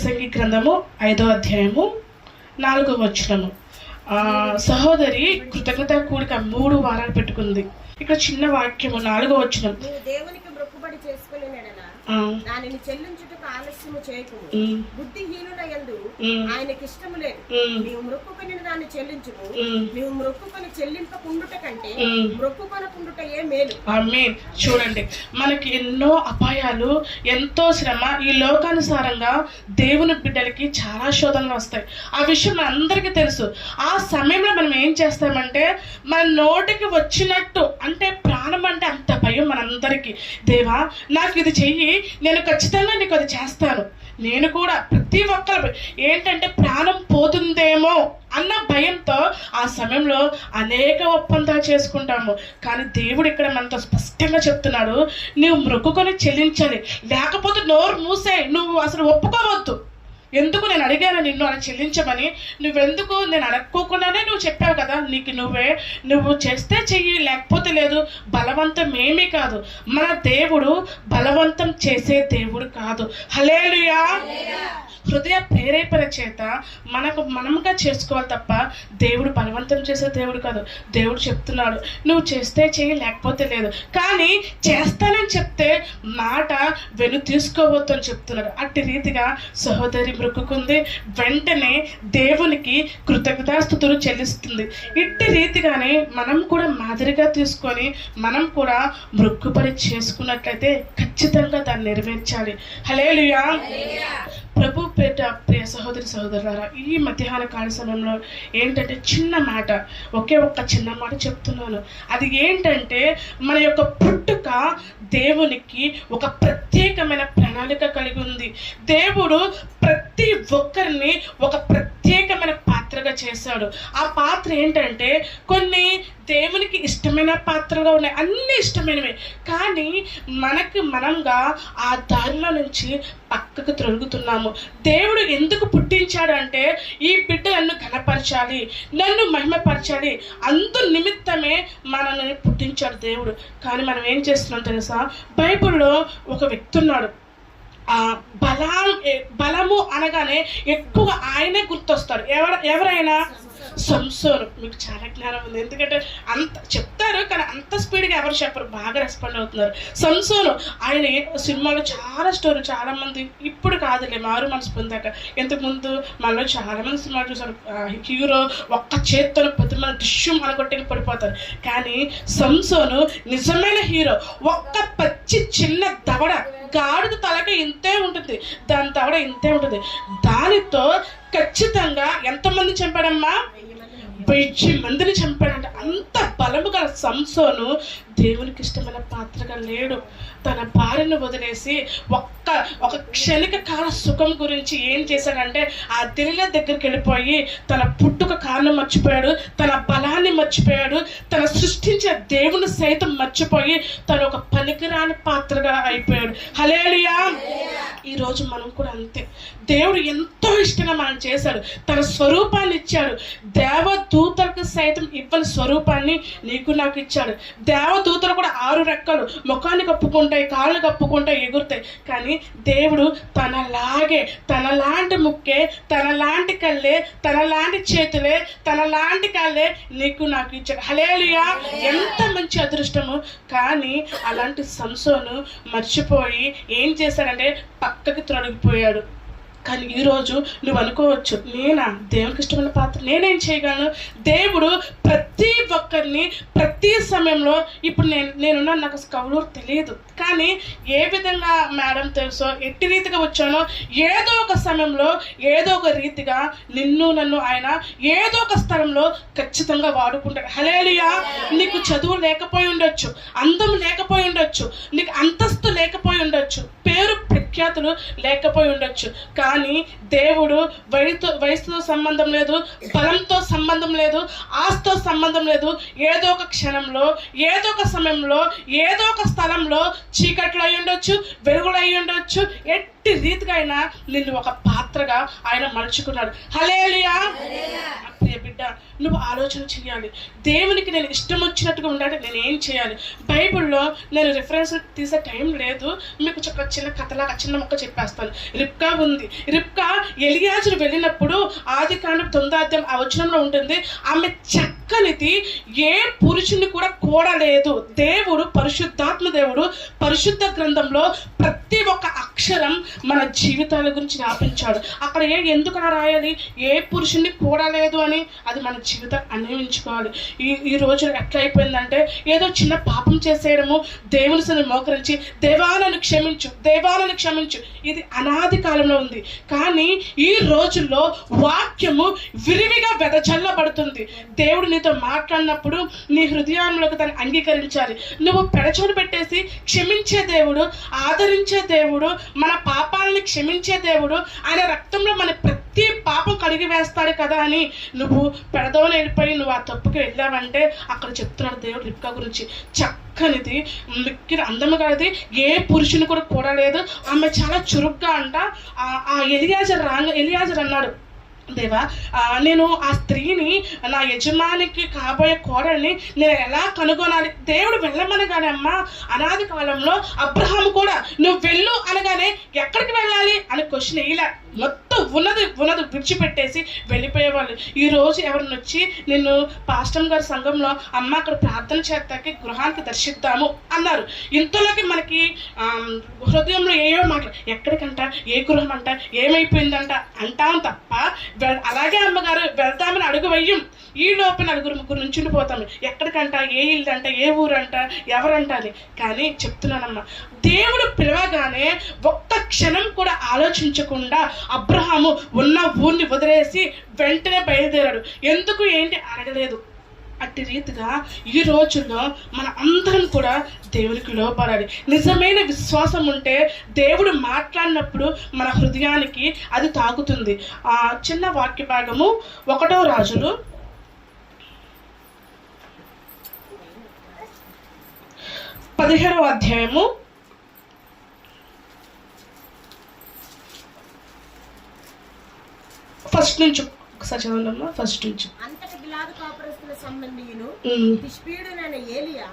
ప్రసంగి గ్రంథము 5వ అధ్యాయము 4వ వచనము. సహోదరి కృతజ్ఞత కూడిక 3 వారాలు పెట్టుకుంది. ఇక్కడ చిన్న వాక్యము 4వ వచనం. దేవునికి మొక్కుబడి చేసుకుని దానిని చెల్లించుటకు ఆలస్యము చేయకుము. బుద్ధిహీనుల యందు ఆయనకి ఇష్టము లేదు. నీవు మొక్కుకొని దాన్ని చెల్లించుము. నీవు మొక్కుకొని చెల్లింపకుండుట కంటే మొక్కుకొనకుండుట ఏ మేలు. ఆమేన్. చూడండి, మనకి ఎన్నో అపాయాలు, ఎంతో శ్రమ, ఈ లోకానుసారంగా దేవుని బిడ్డలకి చాలా శోధనలు వస్తాయి. ఆ విషయం మనందరికీ తెలుసు. ఆ సమయంలో మనం ఏం చేస్తామంటే మన నోటికి వచ్చినట్టు, అంటే ప్రాణం అంటే అంత భయం మనందరికీ. దేవా నాకు ఇది చెయ్యి, నేను ఖచ్చితంగా నీకు అది చేస్తాను. నేను కూడా ప్రతి ఒక్కరు ఏంటంటే ప్రాణం పోతుందేమో అన్న భయంతో ఆ సమయంలో అనేక ఒప్పందాలు చేసుకుంటాము. కానీ దేవుడు ఇక్కడ మనతో స్పష్టంగా చెప్తున్నాడు, నువ్వు మొక్కుకొని చెల్లించాలి, లేకపోతే నోరు మూసేయి, నువ్వు అసలు ఒప్పుకోవద్దు. ఎందుకు నేను అడిగాను నిన్ను అలా చెల్లించమని, నువ్వెందుకు నేను అడక్కోకుండానే నువ్వు చెప్పావు కదా, నువ్వు చేస్తే చెయ్యి, లేకపోతే లేదు. బలవంతం ఏమీ కాదు. మన దేవుడు బలవంతం చేసే దేవుడు కాదు. హల్లెలూయా. హృదయ ప్రేరేపణ చేత మనముగా చేసుకోవాలి తప్ప దేవుడు బలవంతం చేసే దేవుడు కాదు. దేవుడు చెప్తున్నాడు, నువ్వు చేస్తే చెయ్యి, లేకపోతే లేదు. కానీ చేస్తానని చెప్తే మాట తీసుకోవద్దు అని చెప్తున్నాడు. అట్టి రీతిగా సహోదరి మొక్కుకుంది, వెంటనే దేవునికి కృతజ్ఞతాస్తుతులు చెల్లిస్తుంది. ఇట్టి రీతిగానే మనం కూడా మాదిరిగా తీసుకొని మనం కూడా మొక్కుబడి చేసుకున్నట్లయితే ఖచ్చితంగా దాన్ని నెరవేర్చాలి. హల్లెలూయా. ప్రభు పేట ప్రియ సహోదరి సహోదరులారా, ఈ మధ్యాహ్న కాల సమయంలో ఏంటంటే చిన్న మాట, ఒకే ఒక్క చిన్న మాట చెప్తున్నాను. అది ఏంటంటే మన యొక్క పుట్టుక దేవునికి ఒక ప్రత్యేకమైన ప్రణాళిక కలిగి ఉంది. దేవుడు ప్రతి ఒక్కరిని ఒక ప్రత్యేకమైన పాత్రగా చేశాడు. ఆ పాత్ర ఏంటంటే కొన్ని దేవునికి ఇష్టమైన పాత్రగా ఉన్నాయి, అన్ని ఇష్టమైనవే. కానీ మనంగా ఆ దారిలో నుంచి పక్కకు తొలగుతున్నాము. దేవుడు ఎందుకు పుట్టించాడు అంటే ఈ బిడ్డ నన్ను ఘనపరచాలి, నన్ను మహిమపరచాలి, అందు నిమిత్తమే మనల్ని పుట్టించాడు దేవుడు. కానీ మనం ఏం చేస్తున్నాం తెలుసా? బైబిల్లో ఒక వ్యక్తి ఉన్నాడు. బలము అనగానే ఎక్కువ ఆయనే గుర్తొస్తాడు. ఎవరైనా సంసోను. మీకు చాలా జ్ఞానం ఉంది, ఎందుకంటే అంత చెప్తారు కానీ అంత స్పీడ్గా ఎవరు చెప్పరు, బాగా రెస్పాండ్ అవుతున్నారు. సంసోను ఆయన సినిమాలో చాలా స్టోరీ, చాలా మంది ఇప్పుడు కాదులే మారు మనసు పొందాక, ఇంతకుముందు మనలో చాలా మంది సినిమాలు చూసారు. హీరో ఒక్క చేత్తో ప్రతి మన డిష్యూ మనకొట్టి పడిపోతారు. కానీ సంసోను నిజమైన హీరో. ఒక్క పచ్చి చిన్న దవడ, గాడిద తలకి ఇంతే ఉంటుంది, దాని దవడ ఇంతే ఉంటుంది. దానితో ఖచ్చితంగా ఎంతమంది చంపాడమ్మా? 1000 మందిని చంపాడంట. అంత బలము గల సంసోను దేవునికి ఇష్టమైన పాత్రగా లేడు. తన భార్యను వదిలేసి ఒక క్షణిక కాల సుఖం గురించి ఏం చేశాడంటే ఆ తెలిల దగ్గరికి వెళ్ళిపోయి తన పుట్టుక కారణం మర్చిపోయాడు, తన బలాన్ని మర్చిపోయాడు, తన సృష్టించే దేవుని సైతం మర్చిపోయి తను ఒక పనికిరాని పాత్రగా అయిపోయాడు. హల్లెలూయా. ఈరోజు మనం కూడా అంతే. దేవుడు ఎంతో ఇష్టంగా మనం చేశాడు, తన స్వరూపాన్ని ఇచ్చాడు. దేవదూతలకు సైతం ఇవ్వని స్వరూపాన్ని నీకు నాకు ఇచ్చాడు. దేవదూతలు కూడా 6 రెక్కలు, ముఖాన్ని కప్పుకుంటాయి, కాళ్ళు కప్పుకుంటాయి, ఎగురుతాయి. కానీ దేవుడు తనలాంటి ముక్కే, తనలాంటి కళ్ళే, తనలాంటి చేతులే, తనలాంటి కాళ్ళే నీకు నాకు ఇచ్చాడు. హల్లెలూయా. ఎంత మంచి అదృష్టము. కానీ అలాంటి సంసోను మర్చిపోయి ఏం చేశాడంటే పక్కకి తొలగిపోయాడు. కానీ ఈరోజు నువ్వు అనుకోవచ్చు, నేనా దేవునికి ఇష్టమైన పాత్ర, నేనేం చేయగలను? దేవుడు ప్రతి ఒక్కరిని ప్రతి సమయంలో, ఇప్పుడు నేనున్నాను, నాకు కౌలూరు తెలియదు, కానీ ఏ విధంగా మేడం తెలుసో, ఎట్టి రీతిగా వచ్చానో, ఏదో ఒక సమయంలో ఏదో ఒక రీతిగా నన్ను ఆయన ఏదో ఒక స్థలంలో ఖచ్చితంగా వాడుకుంటాడు. హల్లెలూయా. నీకు చదువు లేకపోయి ఉండొచ్చు, అందం లేకపోయి ఉండొచ్చు, నీకు అంతస్తు లేకపోయి ఉండొచ్చు, పేరు ప్రఖ్యాతులు లేకపోయి ఉండొచ్చు. కానీ దేవుడు వయసుతో సంబంధం లేదు, బలంతో సంబంధం లేదు, ఆస్తితో సంబంధం లేదు. ఏదో ఒక క్షణంలో, ఏదో ఒక సమయంలో, ఏదో ఒక స్థలంలో చీకట్లు అయి ఉండొచ్చు, వెలుగులు అయి ఉండొచ్చు, అట్టి రీతిగా ఆయన నిన్ను ఒక పాత్రగా ఆయన మలుచుకున్నాడు. హల్లెలూయా. ప్రియ బిడ్డ, నువ్వు ఆలోచన చేయాలి. దేవునికి నేను ఇష్టం వచ్చినట్టుగా ఉండాలి, నేను ఏం చేయాలి? బైబిల్లో నేను రిఫరెన్స్ తీసే టైం లేదు, మీకు ఒక చిన్న కథలాగా చిన్న మొక్క చెప్పేస్తాను. రిబ్కా ఉంది. రిబ్కా ఎలియాజరు వెళ్ళినప్పుడు ఆదికాండం 9వ అధ్యాయం ఆ వచనంలో ఉంటుంది, ఆమె చక్కనిది, ఏ పురుషుని కూడా కూడలేదు. దేవుడు, పరిశుద్ధాత్మ దేవుడు పరిశుద్ధ గ్రంథంలో ప్రతి ఒక్క అక్షరం మన జీవితాల గురించి రాపించాడు. అక్కడ ఎందుకు రాయాలి? ఏ పురుషుని కూడలేదు అని. అది మన జీవితం అన్వయించుకోవాలి. ఈ రోజు ఎట్లా అయిపోయిందంటే, ఏదో చిన్న పాపం చేసేయడము, దేవుని సన్ని మోకరించి దేవాలను క్షమించు, దేవాలను క్షమించు, ఇది అనాది కాలంలో ఉంది. కానీ ఈ రోజుల్లో వాక్యము విరివిగా వెదజల్లబడుతుంది. దేవుడు నీతో మాట్లాడినప్పుడు నీ హృదయంలోకి దాన్ని అంగీకరించాలి. నువ్వు పెడచోడు పెట్టేసి క్షమించే దేవుడు, ఆదరించే దేవుడు, మన పాపాలని క్షమించే దేవుడు, ఆయన రక్తంలో మన ప్రతి పాపం కడిగి వేస్తాడు కదా అని నువ్వు పెడదోని వెళ్ళిపోయి నువ్వు ఆ తప్పుకి వెళ్ళావంటే అక్కడ చెప్తున్నాడు దేవుడు రిబ్కా గురించి. చక్కనిది, మిక్కిన అందముగాది, ఏ పురుషుని కూడా కూడలేదు. ఆమె చాలా చురుగ్గా అంట. ఆ ఎలియాజర్ అన్నాడు, దేవా, నేను ఆ స్త్రీని, నా యజమానికి కాబోయే కోడల్ని నేను ఎలా కనుగొనాలి? దేవుడు వెళ్ళమనగానే అమ్మా, అనాది కాలంలో అబ్రహాము కూడా నువ్వు వెళ్ళు అనగానే ఎక్కడికి వెళ్ళాలి అని క్వశ్చన్ ఇలా మొత్తం ఉన్నది విడిచిపెట్టేసి వెళ్ళిపోయేవాళ్ళు. ఈరోజు ఎవరిని వచ్చి నిన్ను పాస్టర్ గారి సంఘంలో అమ్మ అక్కడ ప్రార్థన చేస్తాకి గృహానికి దర్శిద్దాము అన్నారు. ఇంతలోకి మనకి హృదయంలో ఏవో మాటలు, ఎక్కడికంట, ఏ గృహం అంట, ఏమైపోయిందంట అంటాం తప్ప అలాగే అమ్మగారు వెళ్తామని అడుగు వెయ్యం. ఈ లోపల ముగ్గురు నుంచి ఉండిపోతాము. ఎక్కడికంట, ఏ ఇల్లు అంట, ఏ ఊరంట, ఎవరంట అని. కానీ చెప్తున్నానమ్మా, దేవుడు పిలవగానే ఒక్క క్షణం కూడా ఆలోచించకుండా అబ్రహాము ఉన్న ఊరిని వదిలేసి వెంటనే బయలుదేరాడు. ఎందుకు ఏంటి అడగలేదు. అట్టి రీతిగా ఈ రోజుల్లో మన అందరం కూడా దేవునికి లోబడాలి. నిజమైన విశ్వాసం ఉంటే దేవుడు మాట్లాడినప్పుడు మన హృదయానికి అది తాకుతుంది. ఆ చిన్న వాక్య భాగము 1వ రాజులు 17వ అధ్యాయము 1 నుంచి ఒకసారి చదవండమ్మా. 1 నుంచి. అంతటి గిలాదు కాపురస్తుల సంబంధియును తిష్బీయుడైన ఏలియా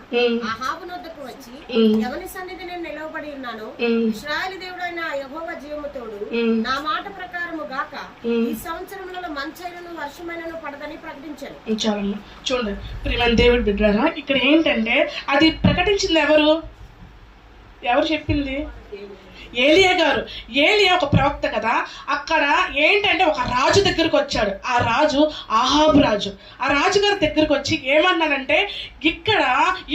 అహాబు నొద్దకు వచ్చి, ఎవని సన్నిధి నేను నిలవబడి ఉన్నాను, ఇశ్రాయేలు దేవుడైన యెహోవా జీవముతోడు, నా మాట ప్రకారము గాక ఈ సంవత్సరములలో మంచైనను వర్షమైనను పడదని ప్రకటించాను. చాలమ్మా. చూడండి ప్రియమైన దేవుడి బిడ్డలారా, ఇక్కడ ఏంటంటే అది ప్రకటించింది ఎవరు చెప్పింది? ఏలియా గారు. ఏలియా ఒక ప్రవక్త కదా. అక్కడ ఏంటంటే ఒక రాజు దగ్గరకు వచ్చాడు. ఆ రాజు అహాబు రాజు. ఆ రాజుగారి దగ్గరకు వచ్చి ఏమన్నానంటే, ఇక్కడ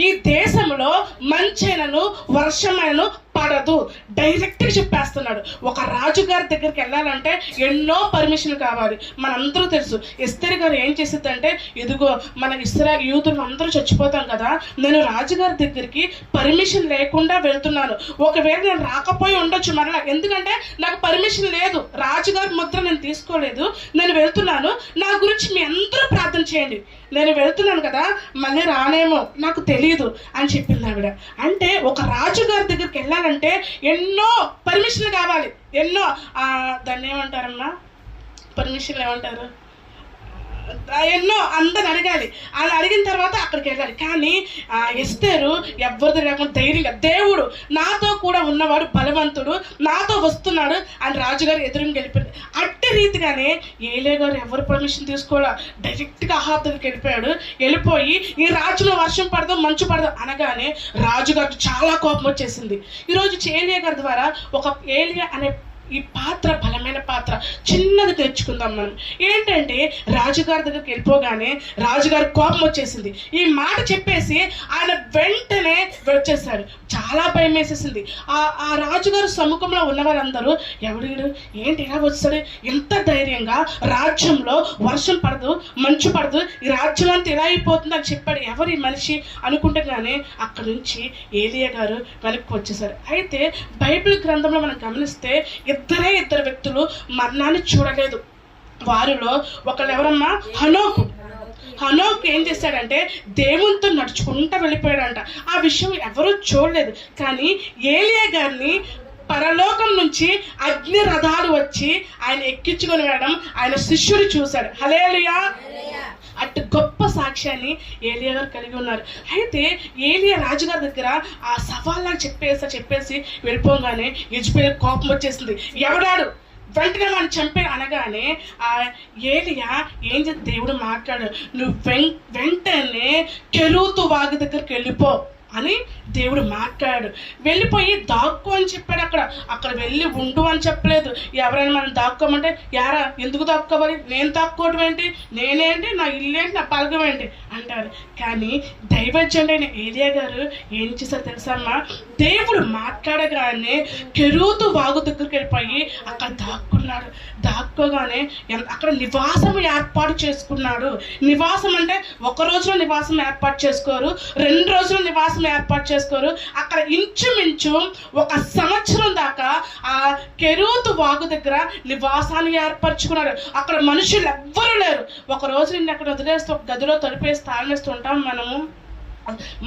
ఈ దేశంలో మంచైనను వర్షమైనను పడదు. డైరెక్ట్గా చెప్పేస్తున్నాడు. ఒక రాజుగారి దగ్గరికి వెళ్ళాలంటే ఎన్నో పర్మిషన్లు కావాలి. మనందరూ తెలుసు ఎస్తేరు గారు ఏం చేసిద్దంటే, ఇదిగో మన ఇస్రాయేల్ యూదులు అందరూ చచ్చిపోతాం కదా, నేను రాజుగారి దగ్గరికి పర్మిషన్ లేకుండా వెళ్తున్నాను. ఒకవేళ నేను రాకపోయి ఉండొచ్చు మరలా, ఎందుకంటే నాకు పర్మిషన్ లేదు, రాజుగారి ముద్ర నేను తీసుకోలేదు, నేను వెళ్తున్నాను, నా గురించి మీ అందరూ ప్రార్థన చేయండి, నేను వెళ్తున్నాను కదా, మళ్ళీ రానేమో నాకు తెలియదు అని చెప్పింది ఆవిడ. అంటే ఒక రాజుగారి దగ్గరికి వెళ్ళాలంటే ఎన్నో పర్మిషన్లు కావాలి. ఎన్నో దాన్ని ఏమంటారమ్మా, పర్మిషన్లు ఏమంటారు, ఎన్నో అందరిని అడగాలి. అలా అడిగిన తర్వాత అక్కడికి వెళ్ళాలి. కానీ ఎస్తేరు ఎవరిది లేకుండా ధైర్యంగా, దేవుడు నాతో కూడా ఉన్నవాడు బలవంతుడు, నాతో వస్తున్నాడు అని రాజుగారు ఎదురుని వెళ్ళిపోయింది. అట్టి రీతిగానే ఏలియా గారు ఎవరు పర్మిషన్ తీసుకోవాలా, డైరెక్ట్గా అహాబు దగ్గరికి వెళ్ళిపోయాడు. వెళ్ళిపోయి ఈ రాజులో వర్షం పడదు, మంచు పడదు అనగానే రాజుగారికి చాలా కోపం వచ్చేసింది. ఈరోజు ఏలియా గారి ద్వారా ఒక ఏలియా అనే ఈ పాత్ర బలమైన పాత్ర, చిన్నది తెచ్చుకుందాం మనం. ఏంటంటే రాజుగారి దగ్గరికి వెళ్ళిపోగానే రాజుగారి కోపం వచ్చేసింది. ఈ మాట చెప్పేసి ఆయన వెంటనే వచ్చేసాడు. చాలా భయం వేసేసింది. ఆ రాజుగారు సముఖంలో ఉన్న వారందరూ, ఎవడు ఏంటి ఇలా వచ్చాడు, ఎంత ధైర్యంగా రాజ్యంలో వర్షం పడదు, మంచు పడదు, ఈ రాజ్యం అంతా ఇలా అయిపోతుంది అని చెప్పాడు, ఎవరి మనిషి అనుకుంటగానే అక్కడి నుంచి ఏలియా గారు వెనక్కి వచ్చేసారు. అయితే బైబిల్ గ్రంథంలో మనం గమనిస్తే ఇద్దరు వ్యక్తులు మరణాన్ని చూడలేదు. వారిలో ఒకళ్ళు ఎవరమ్మా, హనోకు ఏం చేశాడంటే దేవునితో నడుచుకుంటూ వెళ్ళిపోయాడంట. ఆ విషయం ఎవరూ చూడలేదు. కానీ ఏలియా గారిని పరలోకం నుంచి అగ్ని రథాలు వచ్చి ఆయన ఎక్కించుకొని వెళ్ళడం ఆయన శిష్యుడు చూశాడు. హల్లెలూయా. అటు గొప్ప సాక్ష్యాన్ని ఏలియా గారు కలిగి ఉన్నారు. అయితే ఏలియా రాజుగారి దగ్గర ఆ సవాళ్ళని చెప్పేసి వెళ్ళిపోగానే యెజబెల్ కోపం వచ్చేసింది. ఎవడాడు వెంటనే మనం చంపే అనగానే ఆ ఏలియా ఏం చేసి దేవుడు మాట్లాడు, నువ్వు వెంటనే కెరూతు వాగు దగ్గరికి వెళ్ళిపో అని దేవుడు మాట్లాడు. వెళ్ళిపోయి దాక్కో అని చెప్పాడు. అక్కడ వెళ్ళి ఉండు అని చెప్పలేదు. ఎవరైనా మనం దాక్కోమంటే యారా ఎందుకు దాక్కోవాలి, నేను దాక్కోవడం ఏంటి, నేనేంటి, నా ఇల్లు ఏంటి, నా పలకం ఏంటి అంటారు. కానీ దైవజనుడైన ఏలియా గారు ఏం చేశారు తెలుసమ్మా, దేవుడు మాట్లాడగానే కెరూతు వాగు దగ్గరికి వెళ్ళిపోయి అక్కడ దాక్కున్నాడు. దాక్కోగానే అక్కడ నివాసం ఏర్పాటు చేసుకున్నాడు. నివాసం అంటే ఒక రోజులో నివాసం ఏర్పాటు చేసుకోరు, 2 రోజులు నివాసం ఏర్పాటు చేసుకోరు. అక్కడ ఇంచుమించు 1 సంవత్సరం దాకా ఆ కెరూతు వాగు దగ్గర నివాసాన్ని ఏర్పరచుకున్నాడు. అక్కడ మనుషులు ఎవ్వరూ లేరు. ఒక రోజు నిన్ను అక్కడ వదిలేస్తూ గదిలో తడిపేసి తాళేస్తూ ఉంటాం. మనము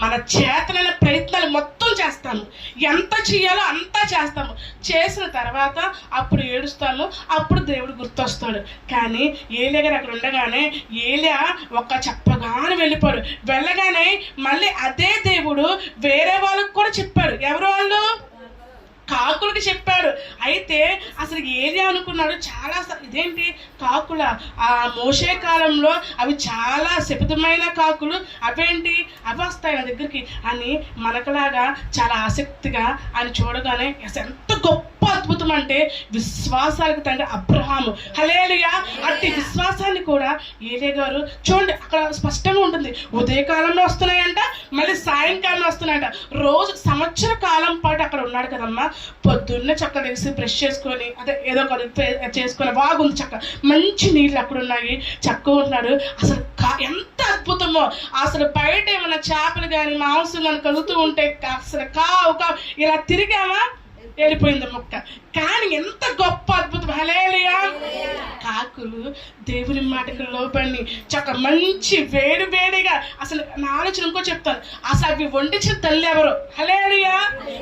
మన చేతనైన ప్రయత్నాలు మొత్తం చేస్తాము, ఎంత చేయాలో అంతా చేస్తాము. చేసిన తర్వాత అప్పుడు ఏడుస్తాము, అప్పుడు దేవుడు గుర్తొస్తాడు. కానీ ఏలియా గారు అక్కడ ఉండగానే ఏలియా చెప్పగానే వెళ్ళిపోయాడు. వెళ్ళగానే మళ్ళీ అదే దేవుడు వేరే వాళ్ళకు కూడా చెప్పాడు. ఎవరు వాళ్ళు? కాకులకి చెప్పాడు. అయితే అసలు ఏలియా అనుకున్నాడు చాలా, ఇదేంటి కాకుల, ఆ మోషే కాలంలో అవి చాలా శపితమైన కాకులు, అవేంటి అవి వస్తాయి నా దగ్గరికి అని మనకలాగా చాలా ఆసక్తిగా అని చూడగానే ఎంత గొప్ప అద్భుతం అంటే విశ్వాసాలకు తండ్రి అబ్రహాము. హల్లెలూయా. అట్టి విశ్వాసాన్ని కూడా ఏలియా గారు చూడండి అక్కడ స్పష్టంగా ఉంటుంది. ఉదయకాలంలో వస్తున్నాయంట, మళ్ళీ సాయంకాలంలో వస్తున్నాయంట. రోజు సంవత్సర కాలం పాటు అక్కడ ఉన్నాడు కదమ్మా. పొద్దున్నే చక్క లేసి బ్రష్ చేసుకొని అదే ఏదో ఒకటి చేసుకొని బాగుంది, చక్క మంచి నీళ్ళు అక్కడ ఉన్నాయి, చక్కగా ఉన్నాడు. అసలు ఎంత అద్భుతమో. అసలు బయట ఏమైనా చేపలు కానీ మాంసం కానీ కలుగుతూ ఉంటే అసలు కావు ఇలా తిరిగామా వెళ్ళిపోయింది మొక్క. కానీ ఎంత గొప్ప అద్భుతం. హల్లెలూయా. కాకులు దేవుని మాటకు లోబడి చక్క మంచి వేడిగా, అసలు నా ఆలోచన ఇంకో చెప్తాను, అసలు అవి వండించిన తల్లి ఎవరు? హల్లెలూయా.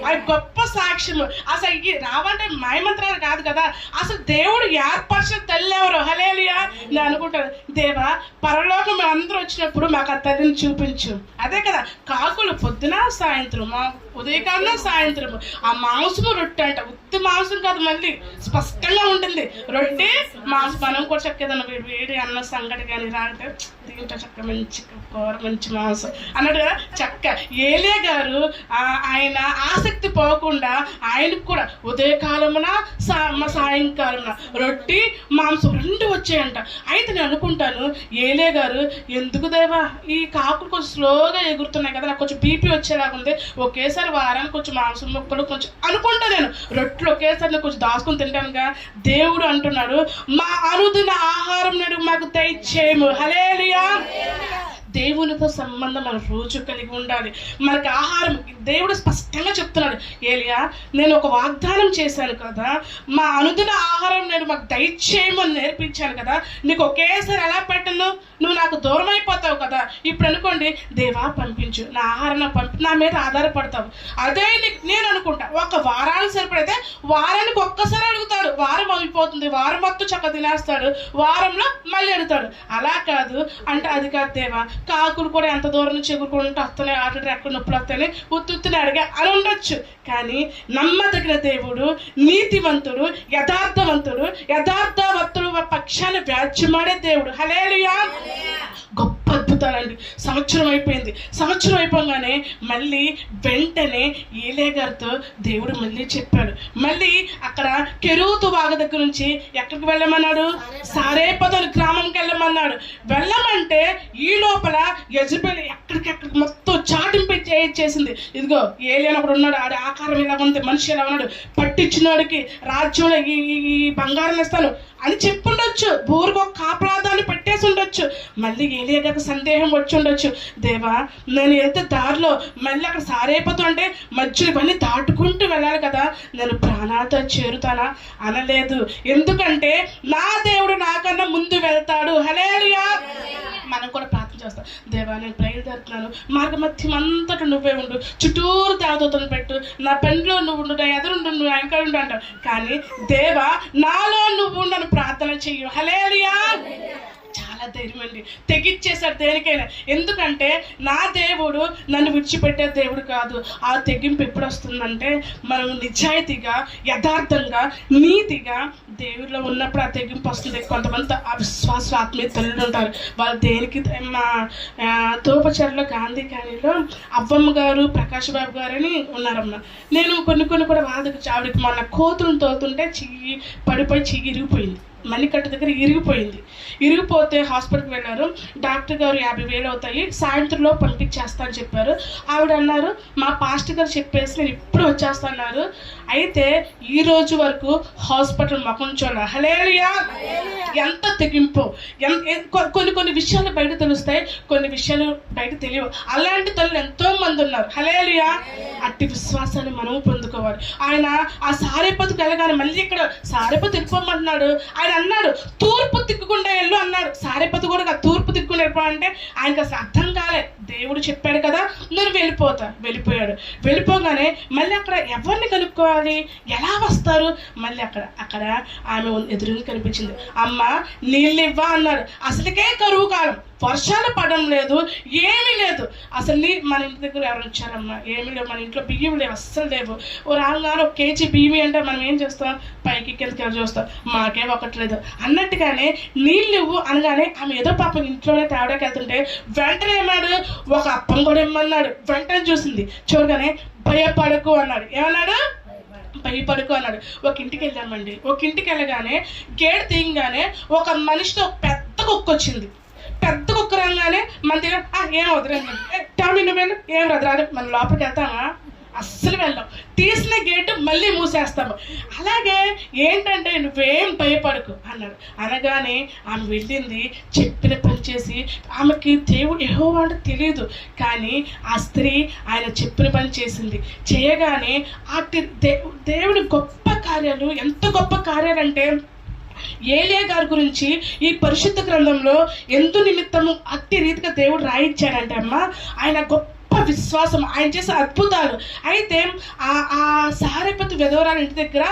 అవి గొప్ప సాక్ష్యము. అసలు ఇవి రావంటే మాయమంత్రాలు కాదు కదా, అసలు దేవుడు ఏర్పరిచిన తల్లి ఎవరు? హల్లెలూయా. నేను అనుకుంటాను, దేవా పరలోకం అందరూ వచ్చినప్పుడు మాకు ఆ తల్లిని చూపించు. అదే కదా కాకులు పొద్దున సాయంత్రం, ఉదయకాలం సాయంత్రం ఆ మాంసము రొట్టె అంట. ఉత్తి మాంసం కాదు, మళ్ళీ స్పష్టంగా ఉంటుంది రొట్టె మాంసం. మనం కూడా చక్కదన్న వేడి అన్న సంగటి కానీ రాంటే దీంట్లో చక్క మంచి కూర మంచి మాంసం అన్నట్టుగా చక్క. ఏలియా గారు ఆయన ఆసక్తి పోకుండా ఆయనకు కూడా ఉదయకాలమున సాయంకాలమున రొట్టె మాంసం 2 వచ్చాయంట. అయితే నేను అనుకుంటాను ఏలియా గారు ఎందుకు దేవా ఈ కాకులు కొంచెం స్లోగా ఎగురుతున్నాయి కదా, నాకు కొంచెం బీపీ వచ్చేలాగా ఉంది, ఒకేసారి వారానికి కొంచెం మాంసం ముక్కలు కొంచెం అనుకుంటా, నేను రొట్టెలు ఒకేసారి కొంచెం దాచుకుని తింటానుగా. దేవుడు అంటున్నాడు మా అనుదిన ఆహారం నేడు మాకు దయచేయము. హల్లెలూయా. దేవునితో సంబంధం మనం రోజు కలిగి ఉండాలి. మనకి ఆహారం దేవుడు స్పష్టంగా చెప్తున్నాడు, ఏలియా నేను ఒక వాగ్దానం చేశాను కదా, మా అనుదిన ఆహారం నేను మాకు దయచేయమని నేర్పించాను కదా, నీకు ఒకేసారి ఎలా పెట్టను, నువ్వు నాకు దూరం అయిపోతావు కదా. ఇప్పుడు అనుకోండి దేవా పంపించు, నా ఆహారం నా మీద ఆధారపడతావు. అదే నేను అనుకుంటా ఒక వారానికి సరిపడితే వారానికి ఒక్కసారి అడుగుతాడు, వారం అయిపోతుంది, వారం మొత్తం చక్క తినేస్తాడు, వారంలో మళ్ళీ అడుగుతాడు. అలా కాదు అంటే అది కాదు దేవా, కాకులు కూడా ఎంత దూరం నుంచి ఎగురుకుంటూ వస్తున్నాయి, ఆటలు ఎక్కడ నొప్పులు వస్తాయని ఉత్తుని అడిగా అని ఉండొచ్చు. కానీ నమ్మదగిన దేవుడు, నీతివంతుడు, యథార్థవంతుడు పక్షాన్ని వ్యాజ్యమాడే దేవుడు. హల్లెలూయా. గొప్ప అద్భుతాలండి. సంవత్సరం అయిపోయింది. సంవత్సరం అయిపోగానే మళ్ళీ వెంటనే ఏలియా గారితో దేవుడు మళ్ళీ చెప్పాడు, మళ్ళీ అక్కడ కెరూతు వాగు దగ్గర నుంచి ఎక్కడికి వెళ్ళమన్నాడు? సారేపదు గ్రామంకి వెళ్ళమన్నాడు. వెళ్ళమంటే ఈ లోపల యెజబెల్ ఎక్కడికెక్కడికి మొత్తం చాటింపు చేసింది. ఇదిగో ఏలియా ఒకడు ఉన్నాడు, ఆడి ఆకారం ఇలా ఉంది, మనిషి ఎలా ఉన్నాడు, పట్టించినోడికి రాజ్యంలో ఈ బంగారం ఇస్తాను అని చెప్పుండొచ్చు, ఊరికి ఒక కాపలాదాన్ని పెట్టేసి ఉండొచ్చు. మళ్ళీ ఏలియా గారికి సందేహం వచ్చి ఉండొచ్చు, దేవా నేను వెళ్తే దారిలో మళ్ళీ అక్కడ సారైపోతూ అంటే మధ్యలో ఇవన్నీ దాటుకుంటూ వెళ్ళాలి కదా, నేను ప్రాణాలతో చేరుతానా అనలేదు. ఎందుకంటే నా దేవుడు నాకన్నా ముందు వెళ్తాడు. హల్లెలూయా. మనం కూడా ప్రార్థన చేస్తాం, దేవా నేను బయలుదేరుతున్నాను, మార్గమధ్యం అంతటా నువ్వే ఉండు, చుట్టూరు దేవదూతను పెట్టు, నా బండిలో నువ్వు ఉండు, నా ఎదురుండు, నువ్వు వెనక ఉండు అంటావు. కానీ దేవా నాలో నువ్వు ఉండని ప్రార్థన చెయ్యు. హల్లెలూయా. చాలా ధైర్యం అండి, తెగించేశాడు దేనికైనా. ఎందుకంటే నా దేవుడు నన్ను విడిచిపెట్టే దేవుడు కాదు. ఆ తెగింపు ఎప్పుడు వస్తుందంటే మనం నిజాయితీగా, యథార్థంగా, నీతిగా దేవుడిలో ఉన్నప్పుడు ఆ తెగింపు వస్తుంది. కొంతమంది అవిశ్వాస ఆత్మీయ తల్లులు ఉంటారు, వాళ్ళు దేనికి. మా తోపచర్లో గాంధీ కాలనీలో అవ్వమ్మ గారు, ప్రకాష్ బాబు గారు అని ఉన్నారమ్మ. నేను కొన్ని కూడా వాళ్ళకి ఆవిడకి మొన్న కోతులను తోలుతుంటే చెయ్యి పడిపోయి చెయ్యి ఇరిగిపోయింది, మణికట్టు దగ్గర ఇరిగిపోతే హాస్పిటల్కి వెళ్ళారు. డాక్టర్ గారు 50,000 అవుతాయి, సాయంత్రంలో పంపించేస్తా అని చెప్పారు. ఆవిడ అన్నారు మా పాస్టర్ గారు చెప్పేసి నేను ఇప్పుడు వచ్చేస్తా అన్నారు. అయితే ఈ రోజు వరకు హాస్పిటల్ ముఖం చూడాలి. హల్లెలూయా. ఎంత తెగింపు. కొన్ని విషయాలు బయట తెలుస్తాయి, కొన్ని విషయాలు బయట తెలియవు. అలాంటి తల్లులు ఎంతో మంది ఉన్నారు. హల్లెలూయా. అట్టి విశ్వాసాన్ని మనము పొందుకోవాలి. ఆయన ఆ సారేపతికి వెళ్ళగానే మళ్ళీ ఇక్కడ సారేపతి వెళ్ళిపోమంటున్నాడు. ఆయన అన్నాడు తూర్పు దిక్కుకుండా వెళ్ళు అన్నాడు. సారేపతి కూడా తూర్పు దిక్కుకుండా వెళ్ళిపోవాలంటే ఆయనకు అసలు అర్థం కాలే. దేవుడు చెప్పాడు కదా నేను వెళ్ళిపోయాడు. వెళ్ళిపోగానే మళ్ళీ అక్కడ ఎవరిని కనుక్కోవాలి, ఎలా వస్తారు? మళ్ళీ అక్కడ ఆమె ఎదురుగా కనిపించింది. అమ్మ నీళ్ళు ఇవ్వా అన్నాడు. అసలుకే కరువు కాలం, వర్షాలు పడడం లేదు, ఏమీ లేదు. అసలు మన ఇంటి దగ్గర ఎవరు వచ్చారమ్మా? ఏమీ లేవు, మన ఇంట్లో బియ్యం లేవు, అస్సలు లేవు. ఓ రాగానే 1 కేజీ బియ్యం అంటే మనం ఏం చేస్తాం, పైకి కిందకి చూస్తాం, మాకేం ఒకట్లేదు అన్నట్టుగానే నీళ్ళు ఇవ్వు అనగానే ఆమె ఏదో పాపం ఇంట్లోనే తేవడానికి వెళ్తుంటే వెంటనే ఏమన్నాడు, ఒక అప్పం కూడా ఇమ్మన్నాడు. వెంటనే చూడగానే భయపడకు అన్నాడు. ఏమన్నాడు? భయపడకు అన్నాడు. ఒక ఇంటికి వెళ్ళామండి. ఒక ఇంటికి వెళ్ళగానే గేట్ తీయగానే ఒక మనిషితో పెద్ద కుక్క వచ్చింది. పెద్ద కుక్క రాగానే మన దగ్గర ఏం వదరండి టామీ నువ్వేను ఏం వదరాలి, మన లోపలికి వెళ్తామా? అస్సలు వెళ్ళాం. తీసిన గేటు మళ్ళీ మూసేస్తాము. అలాగే ఏంటంటే నువ్వేం భయపడకు అన్నాడు. అనగానే ఆమె వెళ్ళింది, చెప్పిన పని చేసి. ఆమెకి దేవుడు యెహోవా అంటే తెలియదు, కానీ ఆ స్త్రీ ఆయన చెప్పిన పని చేసింది. చేయగానే దేవుని గొప్ప కార్యాలు, ఎంత గొప్ప కార్యాలంటే ఏలియా గారి గురించి ఈ పరిశుద్ధ గ్రంథంలో ఎందు నిమిత్తము అట్టి రీతిగా దేవుడు రాయించాడంటే అమ్మ ఆయన గొప్ప విశ్వాసం, ఆయన చేసే అద్భుతాలు. అయితే ఆ సారేపతి విధవరాలు ఇంటి దగ్గర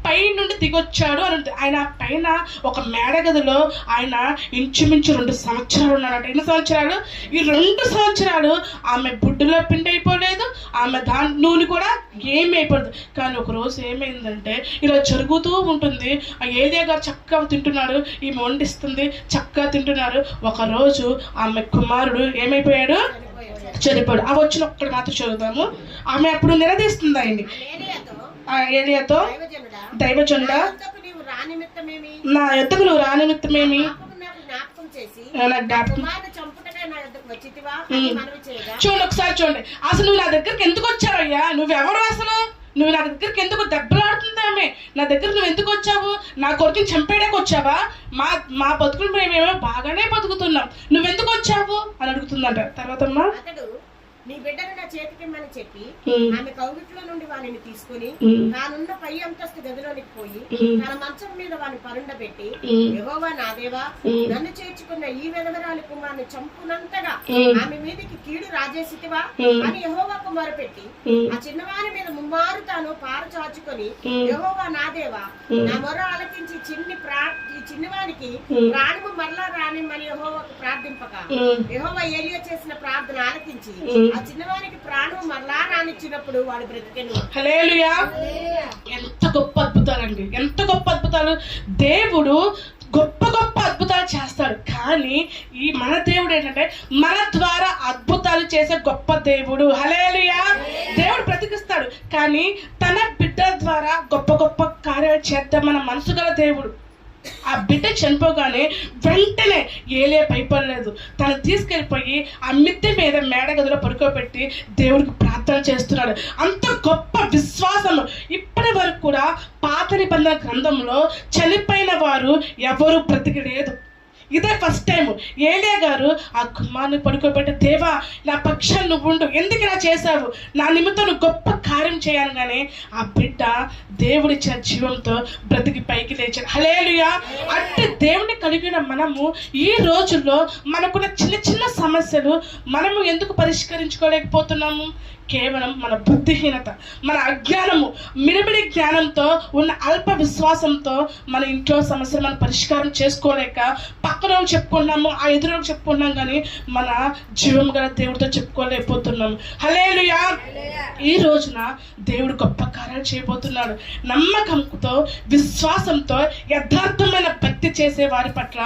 పై నుండి దిగొచ్చాడు అని. ఆయన పైన ఒక మేడగదిలో ఆయన ఇంచుమించు 2 సంవత్సరాలు ఉన్నాడట. ఎన్ని సంవత్సరాలు? ఈ 2 సంవత్సరాలు ఆమె బుడ్డులో పిండి అయిపోలేదు, ఆమె నూనె కూడా ఏమి అయిపోలేదు. కానీ ఒక రోజు ఏమైందంటే ఇలా జరుగుతూ ఉంటుంది. ఆ ఏలియా గారు చక్కగా తింటున్నాడు, ఈమె వండిస్తుంది, చక్కగా తింటున్నారు. ఒకరోజు ఆమె కుమారుడు ఏమైపోయాడు? చనిపోయాడు. ఆ వచ్చిన ఒక్కడు మాత్రం చదువుతాము. ఆమె అప్పుడు నిలదీస్తుంది ఆయన్ని. ఏలియాతో దైవజనుడా నా యొద్దకు నువ్వు రానిమిత్తమేమి చూడండి, ఒకసారి చూడండి. అసలు నువ్వు నా దగ్గరికి ఎందుకు వచ్చావయ్యా? నువ్వెవరు అసలు? నువ్వు నా దగ్గరికి ఎందుకు దెబ్బలాడుతుందామే? నా దగ్గర నువ్వు ఎందుకు వచ్చావు? నా కొడుకుని చంపేయడానికి వచ్చావా? మా బతుకులు మేమేమో బాగానే బతుకుతున్నాం, నువ్వెందుకు వచ్చావు అని అడుగుతుందంట. తర్వాత నీ బిడ్డను నా చేతికిమ్మని చెప్పి ఆమె కౌగిట్లో నుండి వానిని తీసుకుని తానున్న పై అంతస్తు గదిలోనికి పోయి తన మంచం మీద వాని పరుండబెట్టి, యెహోవా నా దేవా, నన్ను చేర్చుకున్న ఈ విధవరాలి కుమారుని చంపునంతగా ఆమె మీదకి కీడు రాజేసితివా అని యెహోవాకు మొరపెట్టి ఆ చిన్నవాని మీద ముమ్మారు తాను పారు చాచుకొని, యెహోవా నా దేవా, నా మొర ఆలకించి ఈ చిన్నవానికి ప్రాణము మరలా రానిమ్మని యెహోవాకు ప్రార్థింపగా, యెహోవా ఏలియా చేసిన ప్రార్థన ఆలకించి ఆ చిన్నవానికి ప్రాణం మరలా రానిచ్చినప్పుడు వాడు బ్రతికెను. హల్లెలూయా. ఎంత గొప్ప అద్భుతాలండి, ఎంత గొప్ప అద్భుతాలు. దేవుడు గొప్ప గొప్ప అద్భుతాలు చేస్తాడు. కానీ ఈ మన దేవుడు ఏంటంటే మన ద్వారా అద్భుతాలు చేసే గొప్ప దేవుడు. హల్లెలూయా. దేవుడు బ్రతికిస్తాడు, కానీ తన బిడ్డ ద్వారా గొప్ప గొప్ప కార్యాలు చేద్దాం మన మనసు గల దేవుడు. ఆ బిడ్డ చనిపోగానే వెంటనే ఏలియా భయపడలేదు. తను తీసుకెళ్ళిపోయి ఆ మిద్దె మీద మేడగదిలో పడుకోబెట్టి దేవుడికి ప్రార్థన చేస్తున్నాడు. అంత గొప్ప విశ్వాసం. ఇప్పటి వరకు కూడా పాత నిబంధన గ్రంథంలో చనిపోయిన వారు ఎవరు బ్రతికి లేదు. ఇదే ఫస్ట్ టైం ఏలియా గారు ఆ కుమారుని పడుకోబెట్టి, దేవా నా పక్షాన్ని నువ్వు ఉండు, ఎందుకు ఇలా చేశావు, నా నిమిత్తం నువ్వు గొప్ప కార్యం చేయాలి. కానీ ఆ బిడ్డ దేవుడిచ్చిన జీవంతో బ్రతికి పైకి లేచాడు. హల్లెలూయా. అంటే దేవుని కలిగిన మనము ఈ రోజుల్లో మనకున్న చిన్న చిన్న సమస్యలు మనము ఎందుకు పరిష్కరించుకోలేకపోతున్నాము? కేవలం మన బుద్ధిహీనత, మన అజ్ఞానము, మిడిమిడి జ్ఞానంతో ఉన్న అల్ప విశ్వాసంతో మన ఇంట్లో సమస్యలు మనం పరిష్కారం చేసుకోలేక పక్కన చెప్పుకున్నాము, ఆ ఎదురు చెప్పుకున్నాం, కానీ మన జీవం గల దేవుడితో చెప్పుకోలేకపోతున్నాము. హల్లెలూయా. ఈ రోజున దేవుడు గొప్ప కార్యాలు చేయబోతున్నాడు. నమ్మకంతో, విశ్వాసంతో, యథార్థమైన భక్తి చేసే వారి పట్ల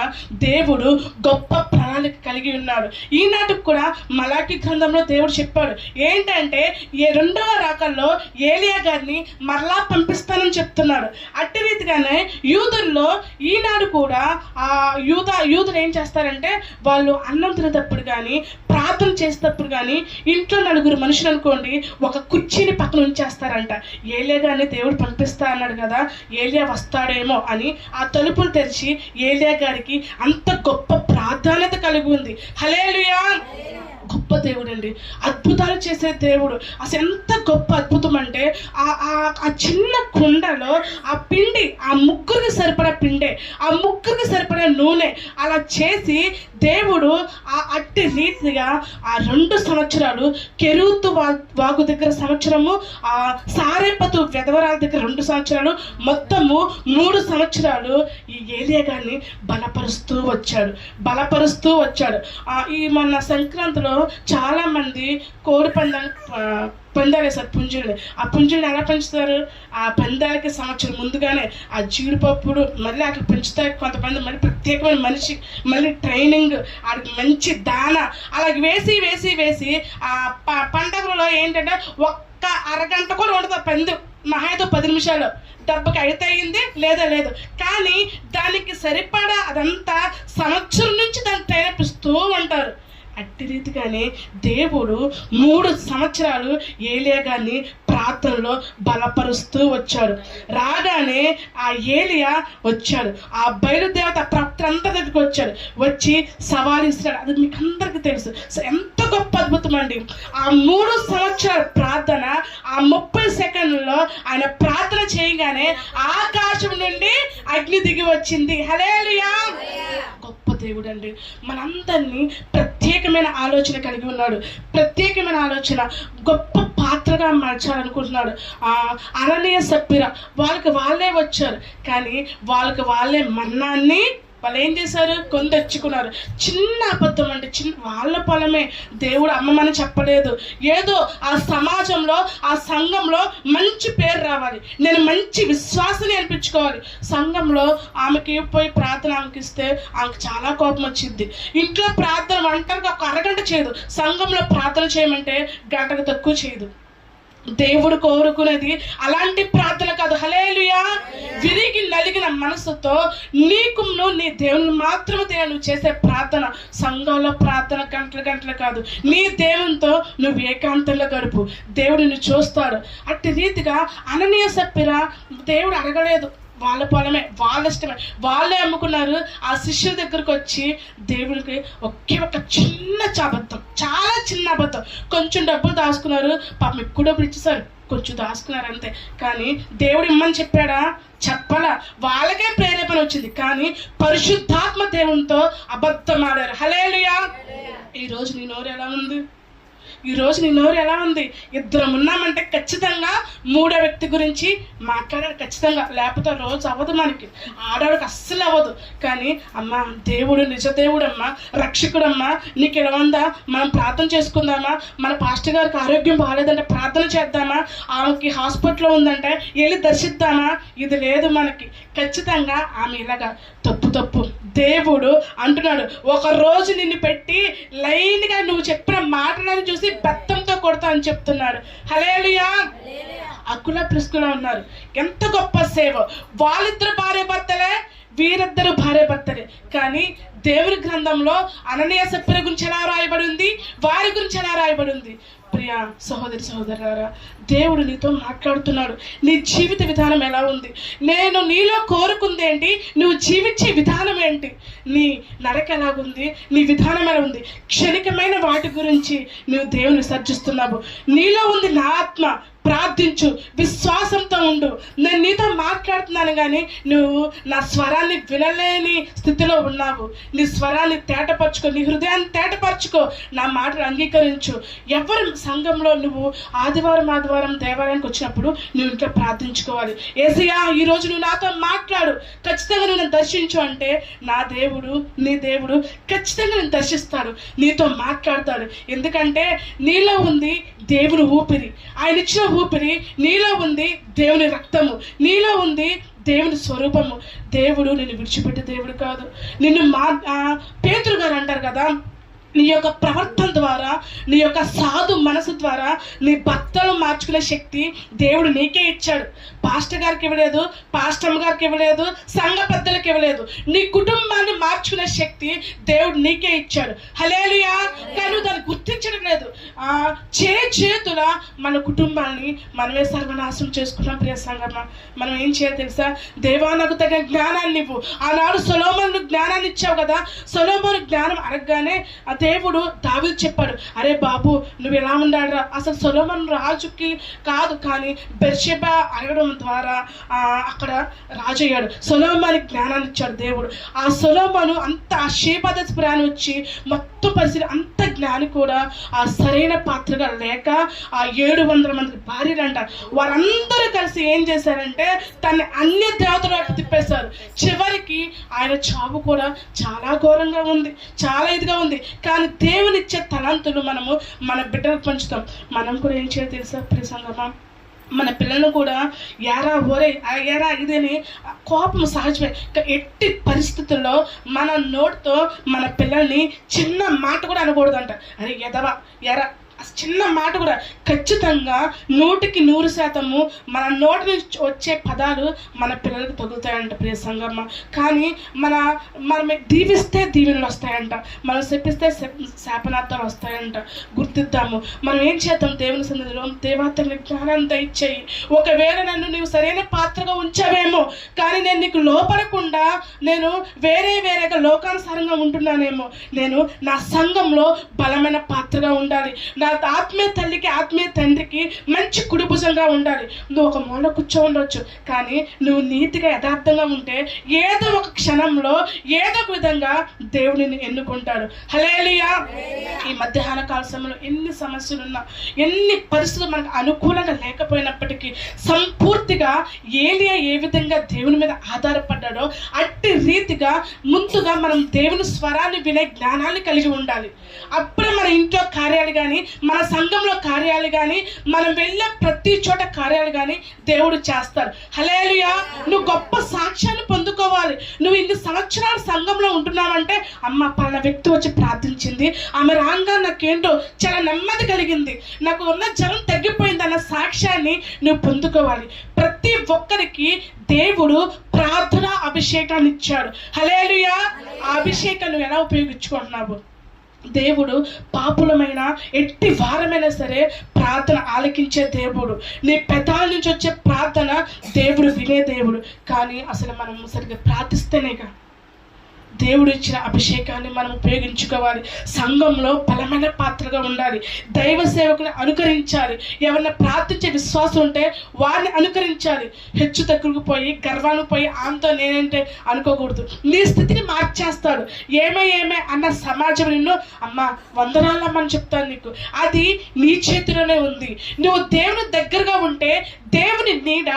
దేవుడు గొప్ప ప్రణాళిక కలిగి ఉన్నాడు. ఈనాటికి కూడా మలాకి గ్రంథంలో దేవుడు చెప్పాడు ఏంటంటే, ఏ రెండవ రాకల్లో ఏలియా గారిని మరలా పంపిస్తానని చెప్తున్నాడు. అట్టి రీతిగానే యూదుల్లో ఈనాడు కూడా ఆ యూదులు ఏం చేస్తారంటే, వాళ్ళు అన్నం తినేటప్పుడు కానీ, ప్రార్థన చేసేటప్పుడు కానీ, ఇంట్లో నలుగురు మనుషులు అనుకోండి ఒక కుర్చీని పక్కన ఉంచేస్తారంట. ఏలియా గారిని దేవుడు పంపిస్తా అన్నాడు కదా, ఏలియా వస్తాడేమో అని ఆ తలుపులు తెరిచి ఏలియా గారికి అంత గొప్ప ప్రాధాన్యత కలిగి ఉంది. హల్లెలూయా. గొప్ప దేవుడు అండి, అద్భుతాలు చేసే దేవుడు. అసలు ఎంత గొప్ప అద్భుతం అంటే, ఆ చిన్న కుండలో ఆ పిండి, ఆ ముగ్గురికి సరిపడా పిండే, ఆ ముగ్గురికి సరిపడా నూనె అలా చేసి దేవుడు ఆ అట్టి రీతిగా ఆ 2 సంవత్సరాలు కెరూతు వాగు దగ్గర సంవత్సరము, ఆ సారేపతు వెధవరాల దగ్గర 2 సంవత్సరాలు, మొత్తము 3 సంవత్సరాలు ఈ ఏలియా గారిని బలపరుస్తూ వచ్చాడు. ఈ మన సంక్రాంతిలో చాలా మంది కోడి పందాలు వేస్తారు పుంజుల్ని. ఆ పుంజుల్ని ఎలా పెంచుతారు? ఆ పందాలకి సంవత్సరం ముందుగానే ఆ జీడిపప్పులు మళ్ళీ అట్లా పెంచుతారు. కొంతమంది మళ్ళీ ప్రత్యేకమైన మనిషి, మళ్ళీ ట్రైనింగ్, ఆడికి మంచి దాన అలాగే వేసి ఆ పండగలో ఏంటంటే ఒక్క అరగంట కూడా ఉండదు పందు, మహాయితో 10 నిమిషాలు, డబ్బుకి అయితే అయింది లేదా లేదు. కానీ దానికి సరిపడా అదంతా సంవత్సరం నుంచి దాన్ని తయారిస్తూ ఉంటారు. అట్టి రీతిగానే దేవుడు 3 సంవత్సరాలు ఏలియా గారిని ప్రార్థనలో బలపరుస్తూ వచ్చాడు. రాగానే ఆ ఏలియా వచ్చాడు, ఆ బయలుదేవత ప్రాప్తంతా దగ్గరికి వచ్చాడు, వచ్చి సవాలు ఇస్తాడు. అది మీకు అందరికీ తెలుసు. ఎంత గొప్ప అద్భుతం అండి. ఆ 3 సంవత్సరాల ప్రార్థన, ఆ 30 సెకండ్లలో ఆయన ప్రార్థన చేయగానే ఆకాశం నుండి అగ్ని దిగి వచ్చింది. హల్లెలూయా. గొప్ప దేవుడు అండి. మనందరినీ ప్రత్యేకమైన ఆలోచన కలిగి ఉన్నాడు. ప్రత్యేకమైన ఆలోచన, గొప్ప పాత్రగా మార్చాలనుకుంటున్నాడు. అననీయ సప్పిరా వాళ్ళకి వాళ్ళే వచ్చారు, కానీ వాళ్ళకి వాళ్ళే మన్నాన్ని వాళ్ళు ఏం చేశారు? కొని తెచ్చుకున్నారు. చిన్న అబద్ధం అంటే, వాళ్ళ పొలమే, దేవుడు అమ్మమని చెప్పలేదు. ఏదో ఆ సమాజంలో, ఆ సంఘంలో మంచి పేరు రావాలి, నేను మంచి విశ్వాసాన్ని అనిపించుకోవాలి. సంఘంలో ఆమెకి పోయి ప్రార్థన ఆమెకి ఇస్తే ఆమెకు చాలా కోపం వచ్చింది. ఇంట్లో ప్రార్థన ఒంటరిగా ఒక అరగంట చేయదు, సంఘంలో ప్రార్థన చేయమంటే గంటకు తక్కువ చేయదు. దేవుడు కోరుకునేది అలాంటి ప్రార్థన కాదు. హల్లెలూయా. విరిగి నలిగిన మనసుతో నీ దేవుని మాత్రమే నువ్వు చేసే ప్రార్థన, సంఘంలో ప్రార్థన గంటలు కాదు. నీ దేవునితో నువ్వు ఏకాంతంలో గడుపు, దేవుడు నిన్ను చూస్తాడు. అట్టి రీతిగా అననీయ సప్పిరా దేవుడు అడగలేదు, వాళ్ళ పొలమే, వాళ్ళ ఇష్టమే, వాళ్ళే అమ్ముకున్నారు. ఆ శిష్యుల దగ్గరకు వచ్చి దేవుడికి ఒకే ఒక చిన్న అబద్ధం, చాలా చిన్న అబద్ధం, కొంచెం డబ్బులు దాచుకున్నారు. పాపం ఎక్కువ డబ్బులు ఇచ్చేసారు, కొంచెం దాచుకున్నారు అంతే. కానీ దేవుడు ఇమ్మని చెప్పాడా? చెప్పలా. వాళ్ళకే ప్రేరేపణ వచ్చింది, కానీ పరిశుద్ధాత్మ దేవునితో అబద్ధం ఆడారు. హల్లెలూయా. ఈరోజు నీ నోరు ఎలా ఉంది? ఇద్దరం ఉన్నామంటే ఖచ్చితంగా 3వ వ్యక్తి గురించి మాట్లాడాలి ఖచ్చితంగా, లేకపోతే రోజు అవ్వదు. మనకి ఆడవాడికి అస్సలు అవ్వదు. కానీ అమ్మ, దేవుడు నిజ దేవుడమ్మా, రక్షకుడమ్మా, నీకు ఎలా ఉందా? మనం ప్రార్థన చేసుకుందామా? మన పాస్టర్ గారికి ఆరోగ్యం బాగాలేదంటే ప్రార్థన చేద్దామా? ఆమెకి హాస్పిటల్లో ఉందంటే వెళ్ళి దర్శిద్దామా? ఇది లేదు మనకి. ఖచ్చితంగా ఆమె ఇలాగా తప్పు. దేవుడు అంటున్నాడు, ఒక రోజు నిన్ను పెట్టి లైన్గా నువ్వు చెప్పిన మాటలను చూసి బెత్తంతో కొడతా అని చెప్తున్నాడు. హల్లెలూయా. అకుల ప్రిస్కులా ఉన్నారు, ఎంత గొప్ప సేవ. వాళ్ళిద్దరు భార్య భర్తలే, వీరిద్దరు భార్య భర్తలే. కానీ దేవుని గ్రంథంలో అననీయ సప్పిరా గురించి ఎలా రాయబడి ఉంది, వారి గురించి ఎలా రాయబడి ఉంది? ప్రియ సహోదరి సహోదరులారా, దేవుడు నీతో మాట్లాడుతున్నాడు. నీ జీవిత విధానం ఎలా ఉంది? నేను నీలో కోరుకుంది ఏంటి? నువ్వు జీవించే విధానం ఏంటి? నీ నడక ఎలాగుంది? నీ విధానం ఎలా ఉంది? క్షణికమైన వాటి గురించి నువ్వు దేవుని విసర్జిస్తున్నావు. నీలో ఉంది నా ఆత్మ, ప్రార్థించు, విశ్వాసంతో ఉండు. నేను నీతో మాట్లాడుతున్నాను కానీ నువ్వు నా స్వరాన్ని వినలేని స్థితిలో ఉన్నావు. నీ స్వరాన్ని తేటపరచుకో, నీ హృదయాన్ని తేటపరచుకో, నా మాటలు అంగీకరించు. ఎవరు సంఘంలో నువ్వు ఆదివారం దేవాలయానికి వచ్చినప్పుడు నువ్వు ఇంకా ప్రార్థించుకోవాలి. యేసయ్యా ఈరోజు నువ్వు నాతో మాట్లాడు, ఖచ్చితంగా నువ్వు నన్ను దర్శించు అంటే నా దేవుడు, నీ దేవుడు ఖచ్చితంగా నేను దర్శిస్తాడు, నీతో మాట్లాడతాడు. ఎందుకంటే నీలో ఉంది దేవుని ఊపిరి. ఆయన ఇచ్చిన ఊపిరి నీలో ఉంది, దేవుని రక్తము నీలో ఉంది, దేవుని స్వరూపము. దేవుడు నిన్ను విడిచిపెట్టే దేవుడు కాదు. నిన్ను పేతురు గారు అంటారు కదా, నీ యొక్క ప్రవర్తన ద్వారా, నీ యొక్క సాధు మనసు ద్వారా నీ భర్తను మార్చుకునే శక్తి దేవుడు నీకే ఇచ్చాడు. పాస్టర్ గారికి ఇవ్వలేదు, పాస్టమ్ గారికి ఇవ్వలేదు, సంఘ పెద్దలకు ఇవ్వలేదు. నీ కుటుంబాన్ని మార్చుకునే శక్తి దేవుడు నీకే ఇచ్చాడు. హల్లెలూయా. కానీ దాన్ని గుర్తించడం లేదు. చేతుల మన కుటుంబాన్ని మనమే సర్వనాశనం చేసుకున్నాం. ప్రియ సంగమా, మనం ఏం చేయాలి తెలుసా? దేవా నాకు తగిన జ్ఞానాన్ని ఇవ్వు. ఆనాడు సొలొమోను జ్ఞానాన్ని ఇచ్చావు కదా. సొలొమోను జ్ఞానం అడగగానే దేవుడు దావీదు చెప్పాడు, అరే బాబు నువ్వు ఎలా ఉండాలిరా. అసలు సొలొమోను రాజుకి కాదు, కానీ బెర్షెబా అడగడం ద్వారా అక్కడ రాజు అయ్యాడు. సొలొమోనుకి జ్ఞానాన్ని ఇచ్చాడు దేవుడు. ఆ సొలొమోను అంత ఆ షేబదస్ ప్రాణి వచ్చి మొత్తం పరిస్థితి అంత జ్ఞాని కూడా ఆ సరైన పాత్రగా లేక ఆ 700 మంది భార్యలు అంట, వారందరూ కలిసి ఏం చేశారంటే తన్ని అన్య దేవతల వైపు తిప్పేశారు. చివరికి ఆయన చావు కూడా చాలా ఘోరంగా ఉంది, చాలా ఇదిగా ఉంది. కానీ దేవుని ఇచ్చే తలంతులు మనము మన బిడ్డలకు పంచుతాం. మనం కూడా ఏం చేయాలి తెలుసా ప్రియ సంగమా? మన పిల్లలను కూడా ఎరా ఇదని కోపం సహజమే. ఎట్టి పరిస్థితుల్లో మన నోటితో మన పిల్లల్ని చిన్న మాట కూడా అనకూడదంట. అరే ఎదవా, ఎరా, చిన్న మాట కూడా ఖచ్చితంగా 100% మన నోటి నుంచి వచ్చే పదాలు మన పిల్లలకు తగులుతాయంట ప్రియ సంగమ్మ. కానీ మనం దీవిస్తే దీవెనలు వస్తాయంట, మనం శపిస్తే శాపనార్థాలు వస్తాయంట. గుర్తిద్దాము. మనం ఏం చేద్దాం? దేవుని సన్నిధిలో దేవా తగిన జ్ఞానాన్ని దయచేయి. ఒకవేళ నన్ను నీవు సరైన పాత్రగా ఉంచావేమో, కానీ నేను నీకు లోపడకుండా నేను వేరేగా లోకానుసారంగా ఉంటున్నానేమో. నేను నా సంఘంలో బలమైన పాత్రగా ఉండాలి. నా ఆత్మీయ తల్లికి, ఆత్మీయ తండ్రికి మంచి కుడిభుజంగా ఉండాలి. నువ్వు ఒక మూల కూర్చో ఉండొచ్చు, కానీ నువ్వు నీతిగా యథార్థంగా ఉంటే ఏదో ఒక క్షణంలో ఏదో ఒక విధంగా దేవుడిని ఎన్నుకుంటాడు. హల్లెలూయా. ఈ మధ్యాహ్న కాల సమయంలో ఎన్ని సమస్యలున్నా, ఎన్ని పరిస్థితులు మనకు అనుకూలంగా లేకపోయినప్పటికీ సంపూర్తిగా ఏలియా ఏ విధంగా దేవుని మీద ఆధారపడ్డాడో అట్టి రీతిగా ముందుగా మనం దేవుని స్వరాన్ని వినే జ్ఞానాన్ని కలిగి ఉండాలి. అప్పుడే మన ఇంట్లో కార్యాలు కానీ, మన సంఘంలో కార్యాలు కానీ, మనం వెళ్ళే ప్రతి చోట కార్యాలు కానీ దేవుడు చేస్తాడు. హల్లెలూయా. నువ్వు గొప్ప సాక్ష్యాన్ని పొందుకోవాలి. నువ్వు ఇన్ని సంవత్సరాలు సంఘంలో ఉంటున్నావంటే, అమ్మ పలానా వ్యక్తి వచ్చి ప్రార్థించింది, ఆమె రాగా నాకేంటో చాలా నెమ్మది కలిగింది, నాకు ఉన్న జనం తగ్గిపోయింది అన్న సాక్ష్యాన్ని నువ్వు పొందుకోవాలి. ప్రతి ఒక్కరికి దేవుడు ప్రార్థన అభిషేకాన్ని ఇచ్చాడు. హల్లెలూయా. ఆ అభిషేకాన్ని నువ్వు ఎలా ఉపయోగించుకుంటున్నావు? దేవుడు పాపులమైన ఎట్టి వారమైనా సరే ప్రార్థన ఆలకించే దేవుడు. నీ పెదాల నుంచి వచ్చే ప్రార్థన దేవుడు వినే దేవుడు. కానీ అసలు మనం సరిగ్గా ప్రార్థిస్తేనేగా దేవుడు ఇచ్చిన అభిషేకాన్ని మనం ఉపయోగించుకోవాలి. సంఘంలో బలమైన పాత్రగా ఉండాలి. దైవ సేవకుని అనుకరించాలి. ఎవరన్నా ప్రార్థించే విశ్వాసం ఉంటే వారిని అనుకరించాలి. హెచ్చు తగ్గుకు పోయి గర్వానికి పోయి ఆమెతో నేనంటే అనుకోకూడదు. నీ స్థితిని మార్చేస్తాడు. ఏమే అన్న సమాజం నిన్ను అమ్మ వందనాలమ్మని చెప్తాను నీకు. అది నీ చేతిలోనే ఉంది. నువ్వు దేవుని దగ్గరగా ఉంటే దేవుని నీడ,